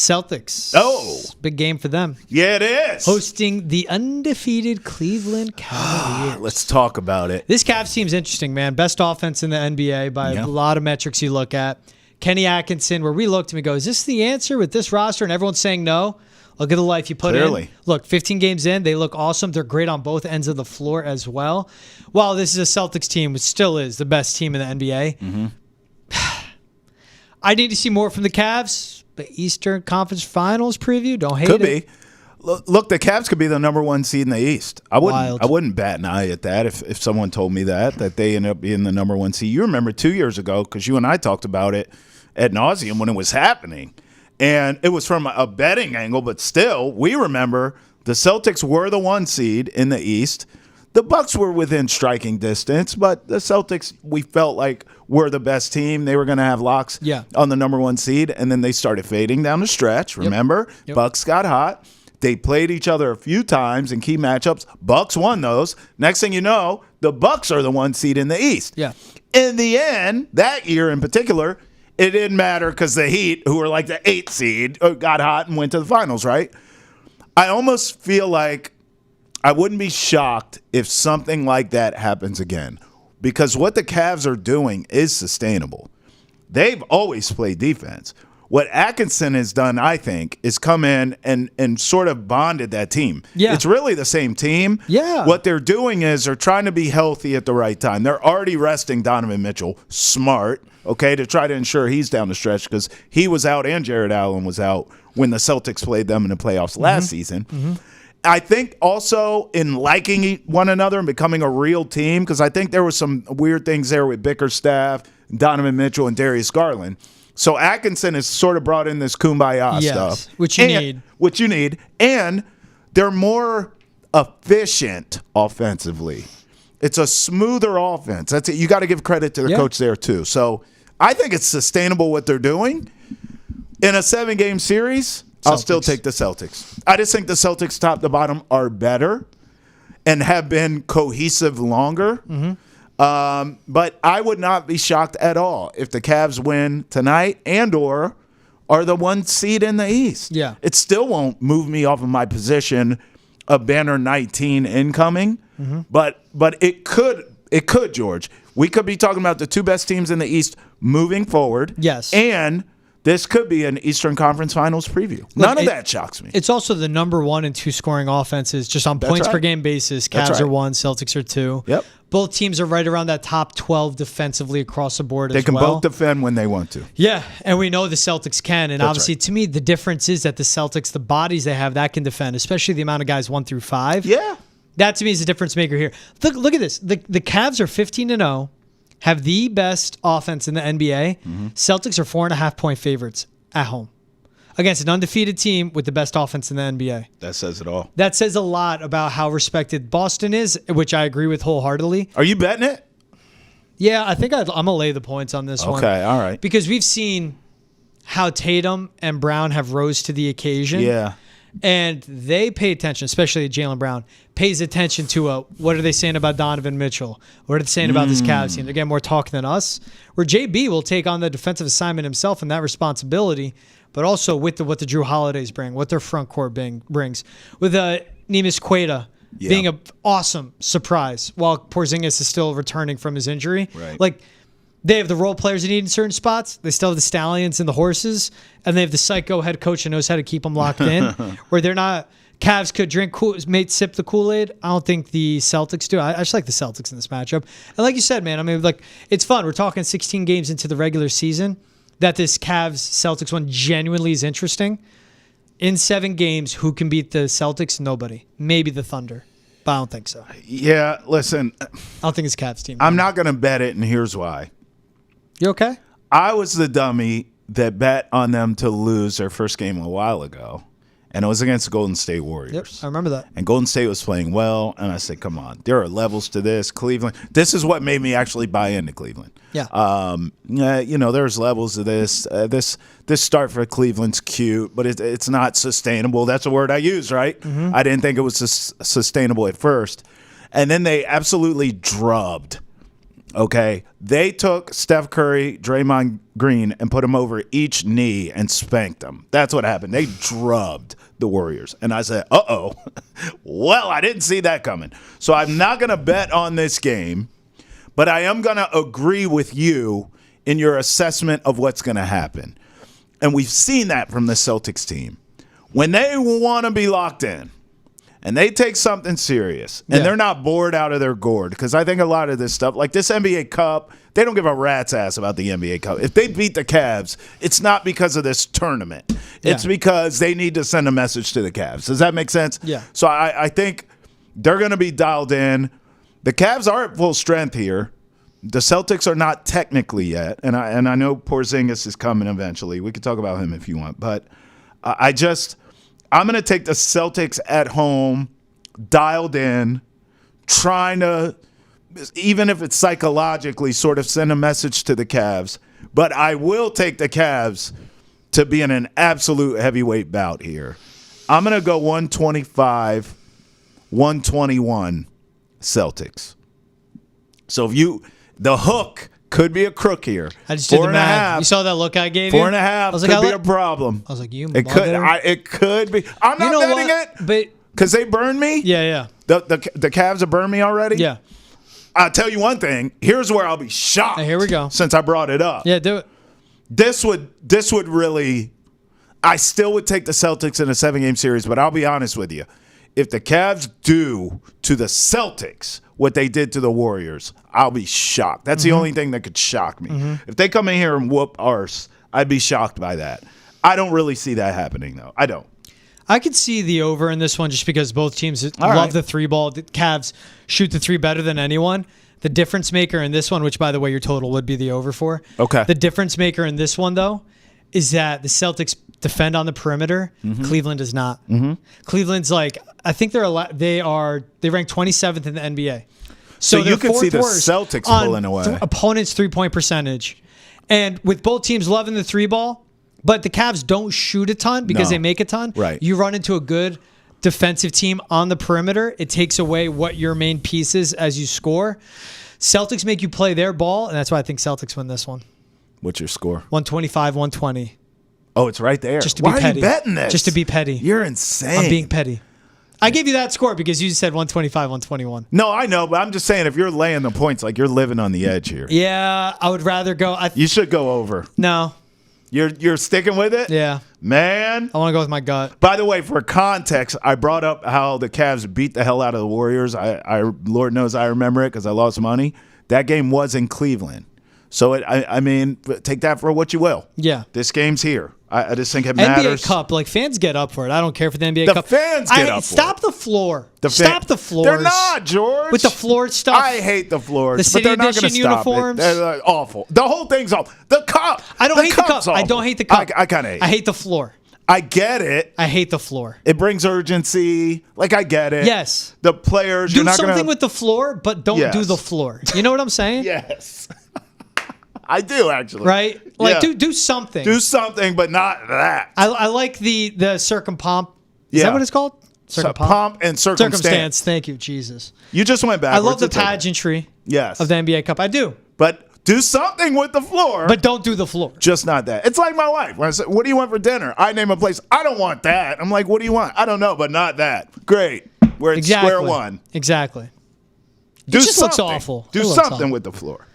Celtics. Oh. Big game for them. Yeah, it is. Hosting the undefeated Cleveland Cavaliers. Let's talk about it. This Cavs team's interesting, man. Best offense in the NBA by a lot of metrics you look at. Kenny Atkinson, where we looked and we go, is this the answer with this roster? And everyone's saying no. Look at the life you put in. Look, 15 games in, they look awesome. They're great on both ends of the floor as well. While this is a Celtics team, which still is the best team in the NBA, I need to see more from the Cavs. The Eastern Conference Finals preview, don't hate it. Could be. Look, the Cavs could be the number 1 seed in the East. I wouldn't bat an eye at that if someone told me that they end up being the number 1 seed. You remember 2 years ago, because you and I talked about it ad nauseum when it was happening. And it was from a betting angle, but still, we remember the Celtics were the 1 seed in the East. The Bucks were within striking distance, but the Celtics, we felt like were the best team. They were going to have locks on the number 1 seed, and then they started fading down the stretch. Remember? Bucks got hot. They played each other a few times in key matchups. Bucks won those. Next thing you know, the Bucks are the 1 seed in the East. Yeah. In the end, that year in particular, it didn't matter because the Heat, who were like the 8th seed, got hot and went to the finals, right? I almost feel like I wouldn't be shocked if something like that happens again, because what the Cavs are doing is sustainable. They've always played defense. What Atkinson has done, I think, is come in and sort of bonded that team. Yeah. It's really the same team. Yeah. What they're doing is they're trying to be healthy at the right time. They're already resting Donovan Mitchell. Smart, okay, to try to ensure he's down the stretch, because he was out and Jared Allen was out when the Celtics played them in the playoffs last season. I think also in liking one another and becoming a real team, because I think there was some weird things there with Bickerstaff, Donovan Mitchell, and Darius Garland. So Atkinson has sort of brought in this kumbaya stuff. Which you need. Which you need. And they're more efficient offensively. It's a smoother offense. That's it. You got to give credit to the coach there, too. So I think it's sustainable what they're doing. In a 7-game series, I'll still take the Celtics. I just think the Celtics top to bottom are better and have been cohesive longer. But I would not be shocked at all if the Cavs win tonight and or are the 1 seed in the East. Yeah. It still won't move me off of my position of banner 19 incoming. But it could, George. We could be talking about the 2 best teams in the East moving forward. Yes. And this could be an Eastern Conference Finals preview. None of that shocks me. It's also the number 1 and 2 scoring offenses just on points per game basis. Cavs are 1, Celtics are 2. Yep. Both teams are right around that top 12 defensively across the board as well. They can both defend when they want to. Yeah, and we know the Celtics can. And obviously, to me, the difference is that the Celtics, the bodies they have, that can defend, especially the amount of guys 1 through 5. Yeah. That, to me, is the difference maker here. Look at this. The Cavs are 15-0, have the best offense in the NBA. Celtics are 4.5-point favorites at home against an undefeated team with the best offense in the NBA. That says it all. That says a lot about how respected Boston is, which I agree with wholeheartedly. Are you betting it? Yeah, I think I'm going to lay the points on this one. Okay, all right. Because we've seen how Tatum and Brown have rose to the occasion. Yeah. And they pay attention, especially Jaylen Brown, pays attention to what are they saying about Donovan Mitchell? What are they saying about this Cavs team? They're getting more talk than us. Where JB will take on the defensive assignment himself and that responsibility, but also with what the Drew Holidays bring, what their front court brings. With Neemias Queta being an awesome surprise while Porzingis is still returning from his injury. Right. Like, they have the role players they need in certain spots. They still have the Stallions and the Horses. And they have the psycho head coach that knows how to keep them locked in. Where they're not... Cavs could sip the Kool-Aid. I don't think the Celtics do. I just like the Celtics in this matchup. And like you said, man, I mean, like, it's fun. We're talking 16 games into the regular season. That this Cavs-Celtics one genuinely is interesting. In 7 games, who can beat the Celtics? Nobody. Maybe the Thunder. But I don't think so. Yeah, listen. I don't think it's Cavs team. I'm not going to bet it, and here's why. You okay? I was the dummy that bet on them to lose their first game a while ago, and it was against the Golden State Warriors. Yep, I remember that. And Golden State was playing well, and I said, come on, there are levels to this. Cleveland, this is what made me actually buy into Cleveland. Yeah. There's levels to this. This start for Cleveland's cute, but it's not sustainable. That's a word I use, right? I didn't think it was sustainable at first. And then they absolutely drubbed Okay, they took Steph Curry, Draymond Green, and put them over each knee and spanked them. That's what happened. They drubbed the Warriors. And I said, uh-oh. Well, I didn't see that coming. So I'm not going to bet on this game, but I am going to agree with you in your assessment of what's going to happen. And we've seen that from the Celtics team. When they want to be locked in, and they take something serious, and they're not bored out of their gourd, because I think a lot of this stuff, like this NBA Cup, they don't give a rat's ass about the NBA Cup. If they beat the Cavs, it's not because of this tournament. It's because they need to send a message to the Cavs. Does that make sense? Yeah. So I think they're going to be dialed in. The Cavs are at full strength here. The Celtics are not technically yet, and I know Porzingis is coming eventually. We could talk about him if you want, but I'm going to take the Celtics at home, dialed in, trying to, even if it's psychologically, sort of send a message to the Cavs. But I will take the Cavs to be in an absolute heavyweight bout here. I'm going to go 125, 121 Celtics. So the hook could be a crook here. I just did the math. You saw that look I gave you? 4.5 could be a problem. I was like, you It could be. I'm not betting it, but because they burned me. Yeah. The Cavs have burned me already. Yeah. I'll tell you one thing. Here's where I'll be shocked. Here we go. Since I brought it up. Yeah, do it. This would really. I still would take the Celtics in a 7-game series, but I'll be honest with you. If the Cavs do to the Celtics what they did to the Warriors, I'll be shocked. That's the only thing that could shock me. If they come in here and whoop arse, I'd be shocked by that. I don't really see that happening, though. I don't. I could see the over in this one just because both teams love the three ball. The Cavs shoot the three better than anyone. The difference maker in this one, which, by the way, your total would be the over for. Okay. The difference maker in this one, though, is that the Celtics defend on the perimeter. Cleveland does not. Cleveland's like, I think they rank 27th in the NBA. So you could see the Celtics pulling away. Opponents' 3-point percentage. And with both teams loving the three ball, but the Cavs don't shoot a ton because they make a ton. Right. You run into a good defensive team on the perimeter. It takes away what your main piece is as you score. Celtics make you play their ball, and that's why I think Celtics win this one. What's your score? 125, 120. Oh, it's right there. Just to be petty. Why are you betting this? Just to be petty. You're insane. I'm being petty. I gave you that score because you said 125, 121. No, I know, but I'm just saying if you're laying the points, like you're living on the edge here. Yeah, I would rather go. You should go over. No. You're sticking with it? Yeah. Man. I want to go with my gut. By the way, for context, I brought up how the Cavs beat the hell out of the Warriors. I Lord knows I remember it because I lost money. That game was in Cleveland. So, I mean, take that for what you will. Yeah. This game's here. I just think it matters. NBA Cup, like fans get up for it. I don't care for the NBA Cup. The fans get up for it. Stop the floor. Stop the floors. They're not, George. With the floor stuff. I hate the floors. The City but they're not going to stop uniforms. it. They're awful. The whole thing's awful. The cup. I don't hate the cup. I don't hate the cup. I kind of hate it. I hate the floor. I get it. I hate the floor. It brings urgency. Like, I get it. Yes. The players, do you're not something gonna... with the floor, but don't do the floor. You know what I'm saying? Yes. I do, actually. Right? Like, do something. Do something, but not that. I like the circumpomp. Is that what it's called? Pomp and circumstance. Thank you, Jesus. You just went back. I love the pageantry of the NBA Cup. I do. But do something with the floor. But don't do the floor. Just not that. It's like my wife. When I say, what do you want for dinner? I name a place. I don't want that. I'm like, what do you want? I don't know, but not that. Great. We're at square one. Exactly. Do it just something. looks awful. Do something with the floor.